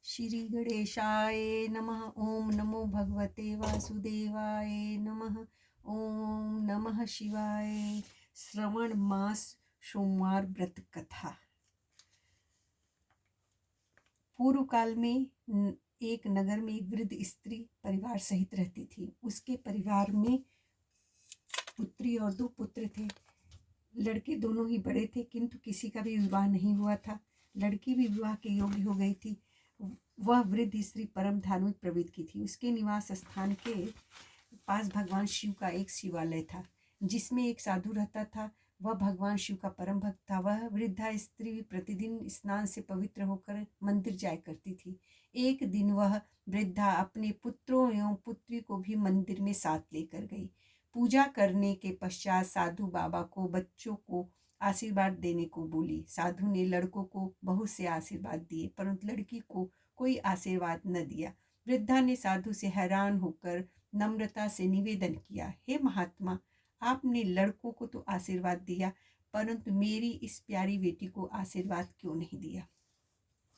श्री गणेशाय नमः। ओम नमो भगवते वासुदेवाय नमः। ओम नमः शिवाय। श्रवण मास सोमवार व्रत कथा। पूर्व काल में एक नगर में एक वृद्ध स्त्री परिवार सहित रहती थी। उसके परिवार में पुत्री और 2 पुत्र थे। लड़के दोनों ही बड़े थे, किंतु किसी का भी विवाह नहीं हुआ था। लड़की भी विवाह के योग्य हो गई थी। वह वृद्ध स्त्री परम धार्मिक प्रवृत्ति की थी। उसके निवास स्थान के पास भगवान शिव का एक शिवालय था, जिसमें एक साधु रहता था। वह भगवान शिव का परम भक्त था। वह वृद्धा स्त्री प्रतिदिन स्नान से पवित्र होकर मंदिर जाया करती थी। एक दिन वह वृद्धा अपने पुत्रों एवं पुत्री को भी मंदिर में साथ लेकर गई। पूजा करने के पश्चात साधु बाबा को बच्चों को आशीर्वाद देने को बोली। साधु ने लड़कों को बहुत से आशीर्वाद दिए, परंतु लड़की को कोई आशीर्वाद न दिया। वृद्धा ने साधु से हैरान होकर नम्रता से निवेदन किया, हे महात्मा, आपने लड़कों को तो आशीर्वाद दिया, परंतु मेरी इस प्यारी बेटी को आशीर्वाद क्यों नहीं दिया?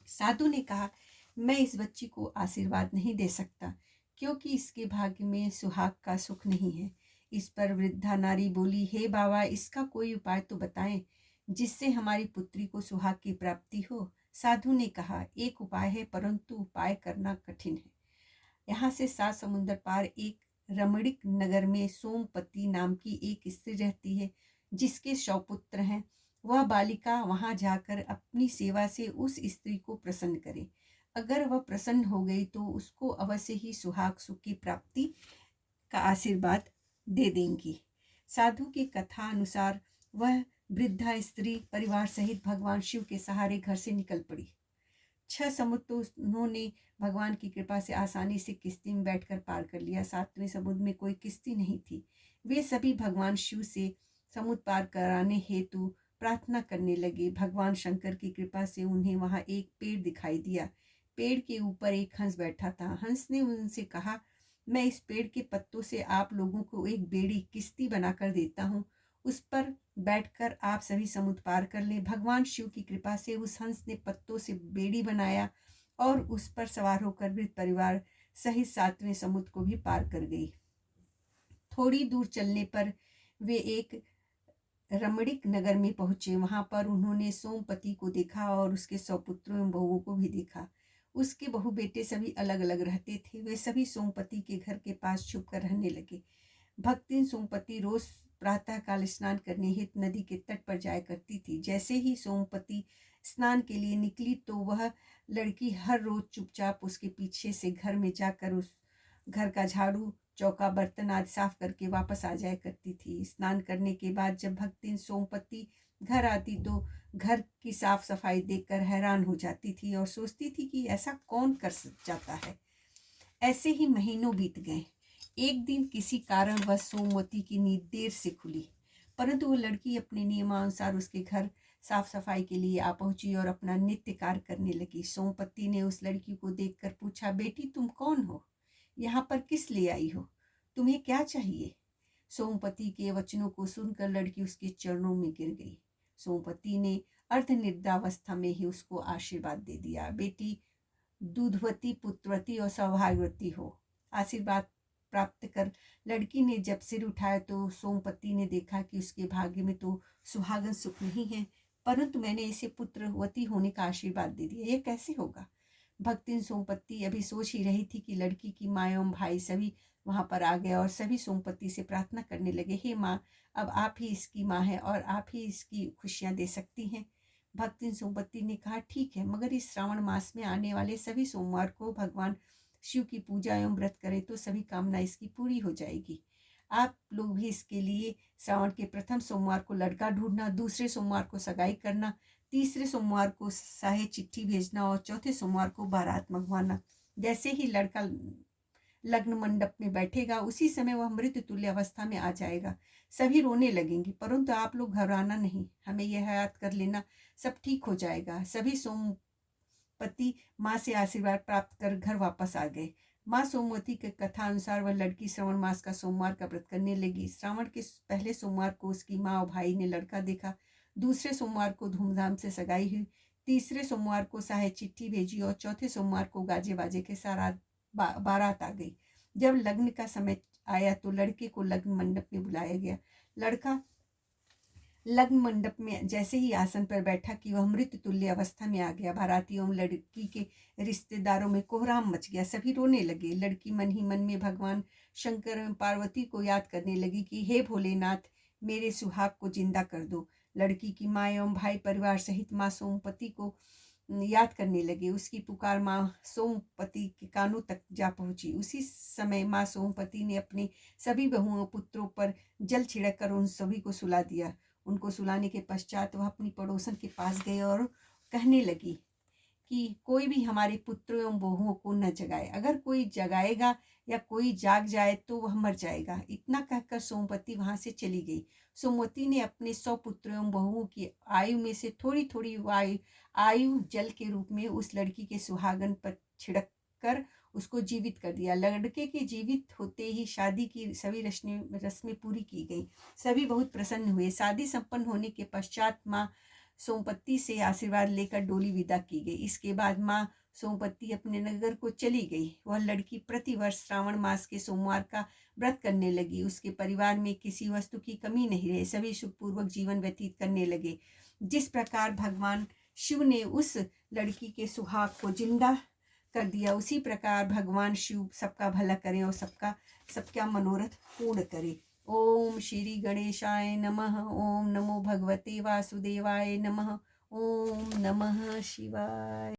साधु ने कहा, मैं इस बच्ची को आशीर्वाद नहीं दे सकता, क्योंकि इसके भाग्य में सुहाग का सुख नहीं है। इस पर वृद्धा नारी बोली, हे बाबा, इसका कोई उपाय तो बताएं, जिससे हमारी पुत्री को सुहाग की प्राप्ति हो। साधु ने कहा, एक उपाय है, परंतु उपाय करना कठिन है। यहाँ से 7 समुंदर पार एक रमणीक नगर में सोमपति नाम की एक स्त्री रहती है, जिसके 100 पुत्र हैं। वह बालिका वहां जाकर अपनी सेवा से उस स्त्री को प्रसन्न करे। अगर वह प्रसन्न हो गई तो उसको अवश्य ही सुहाग सुख की प्राप्ति का आशीर्वाद दे देंगी। साधु की कथा अनुसार वह वृद्धा स्त्री परिवार सहित भगवान शिव के सहारे घर से निकल पड़ी। 6 समुद्र तो उन्होंने भगवान की कृपा से आसानी से किश्ती में बैठकर पार कर लिया। 7वें समुद्र में कोई किश्ती नहीं थी। वे सभी भगवान शिव से समुद्र पार कराने हेतु प्रार्थना करने लगे। भगवान शंकर की कृपा से उन्हें वहां एक पेड़ दिखाई दिया। पेड़ के ऊपर एक हंस बैठा था। हंस ने उनसे कहा, मैं इस पेड़ के पत्तों से आप लोगों को एक बेड़ी किश्ती बनाकर देता हूँ। उस पर बैठकर आप सभी समुद्र पार कर लें। भगवान शिव की कृपा से उस हंस ने पत्तों से बेड़ी बनाया और उस पर सवार होकर वृद्ध परिवार सहित 7वें समुद्र को भी पार कर गई। थोड़ी दूर चलने पर वे एक रमणीक नगर में पहुंचे। वहां पर उन्होंने सोमपति को देखा और उसके 100 पुत्रों एवं बहुओं को भी देखा। उसके बहु बेटे सभी अलग अलग रहते थे। वे सभी सोमपति के घर के पास छुपकर रहने लगे। भक्तिन सोमपति रोज प्रातः काल स्नान करने हेतु नदी के तट पर जाया करती थी। जैसे ही सोमपति स्नान के लिए निकली तो वह लड़की हर रोज चुपचाप उसके पीछे से घर में जाकर उस घर का झाड़ू चौका बर्तन आदि साफ करके वापस आ जाया करती थी। स्नान करने के बाद जब भक्तिन सोमपति घर आती तो घर की साफ सफाई देखकर हैरान हो जाती थी और सोचती थी कि ऐसा कौन कर जाता है। ऐसे ही महीनों बीत गए। एक दिन किसी कारणवश सोमवती की नींद देर से खुली, परंतु वो लड़की अपने नियमानुसार उसके घर साफ सफाई के लिए आ पहुंची और अपना नित्य कार्य करने लगी। सोमपति ने उस लड़की को देखकर पूछा, बेटी तुम कौन हो? यहाँ पर किस लिए आई हो? तुम्हें क्या चाहिए? सोमपति के वचनों को सुनकर लड़की उसके चरणों में गिर गई। सोमपति ने अर्धनिद्रावस्था में ही उसको आशीर्वाद दे दिया, बेटी दूधवती, पुत्रवती और सौभाग्यवती हो। आशीर्वाद प्राप्त कर लड़की ने जब सिर उठाया तो सोमपति ने देखा कि उसके भाग्य में तो सुहागन सुख नहीं है, परंतु मैंने इसे पुत्रवती होने का आशीर्वाद दे दिया, यह कैसे होगा? भक्तिन सोमपति अभी सोच ही रही थी कि लड़की की माँ एवं भाई सभी वहां पर आ गए और सभी सोमपति से प्रार्थना करने लगे, हे माँ, अब आप ही इसकी माँ है और आप ही इसकी खुशियां दे सकती हैं। भक्तिन सोमपति ने कहा, ठीक है, मगर इस श्रावण मास में आने वाले सभी सोमवार को भगवान शिव की पूजा एवं व्रत करें तो सभी कामना इसकी पूरी हो जाएगी। आप लोग भी इसके लिए श्रावण के प्रथम सोमवार को लड़का ढूंढना, दूसरे सोमवार को सगाई करना, तीसरे सोमवार को साहे चिट्ठी भेजना और चौथे सोमवार को बारात मंगवाना। जैसे ही लड़का लग्न मंडप में बैठेगा उसी समय वह मृत तुल्य अवस्था में आ जाएगा। सभी रोने लगेंगे, परंतु आप लोग घबराना नहीं, हमें यह याद कर लेना, सब ठीक हो जाएगा। सभी सोमपति माँ से आशीर्वाद प्राप्त कर घर वापस आ गए। माँ सोमवती के कथा अनुसार वह लड़की श्रावण मास का सोमवार का व्रत करने लगी। श्रावण के पहले सोमवार को उसकी माँ और भाई ने लड़का देखा। दूसरे सोमवार को धूमधाम से सगाई हुई। तीसरे सोमवार को साहे चिट्ठी भेजी और चौथे सोमवार को गाजे बाजे के साथ बारात आ गई। जब लग्न का समय आया तो लड़के को लग्न मंडप में बुलाया गया। लड़का लग्न मंडप में जैसे ही आसन पर बैठा कि वह मृत तुल्य अवस्था में आ गया। बारातियों लड़की के रिश्तेदारों में कोहराम मच गया, सभी रोने लगे। लड़की मन ही मन में भगवान शंकर एवं पार्वती को याद करने लगी कि हे भोलेनाथ, मेरे सुहाग को जिंदा कर दो। लड़की की माँ एवं भाई परिवार सहित माँ सोमपति को याद करने लगे। उसकी पुकार माँ सोमपति के कानों तक जा पहुंची। उसी समय माँ सोमपति ने अपने सभी बहुओं पुत्रों पर जल छिड़क कर उन सभी को सुला दिया। उनको सुलाने के पश्चात वह अपनी पड़ोसन के पास गए और कहने लगी कि कोई भी हमारे पुत्रों एवं बहुओं को न जगाए, अगर कोई जगाएगा या कोई जाग जाए तो वह मर जाएगा। इतना कहकर सोमवती वहां से चली गई। सोमवती ने अपने 100 पुत्रों एवं बहुओं की आयु में से थोड़ी थोड़ी आयु जल के रूप में उस लड़की के सुहागन पर छिड़क कर उसको जीवित कर दिया। लड़के के जीवित होते ही शादी की सभी रस्में पूरी की गई। सभी बहुत प्रसन्न हुए। शादी संपन्न होने के पश्चात माँ सोमपति से आशीर्वाद लेकर डोली विदा की गई। इसके बाद माँ सोमपति अपने नगर को चली गई। वह लड़की प्रतिवर्ष श्रावण मास के सोमवार का व्रत करने लगी। उसके परिवार में किसी वस्तु की कमी नहीं रही। सभी सुखपूर्वक जीवन व्यतीत करने लगे। जिस प्रकार भगवान शिव ने उस लड़की के सुहाग को जिंदा कर दिया, उसी प्रकार भगवान शिव सबका भला करें और सबका मनोरथ पूर्ण करें। ओम श्री गणेशाय नमः। ओम नमो भगवते वासुदेवाय नमः। ओम नमः शिवाय।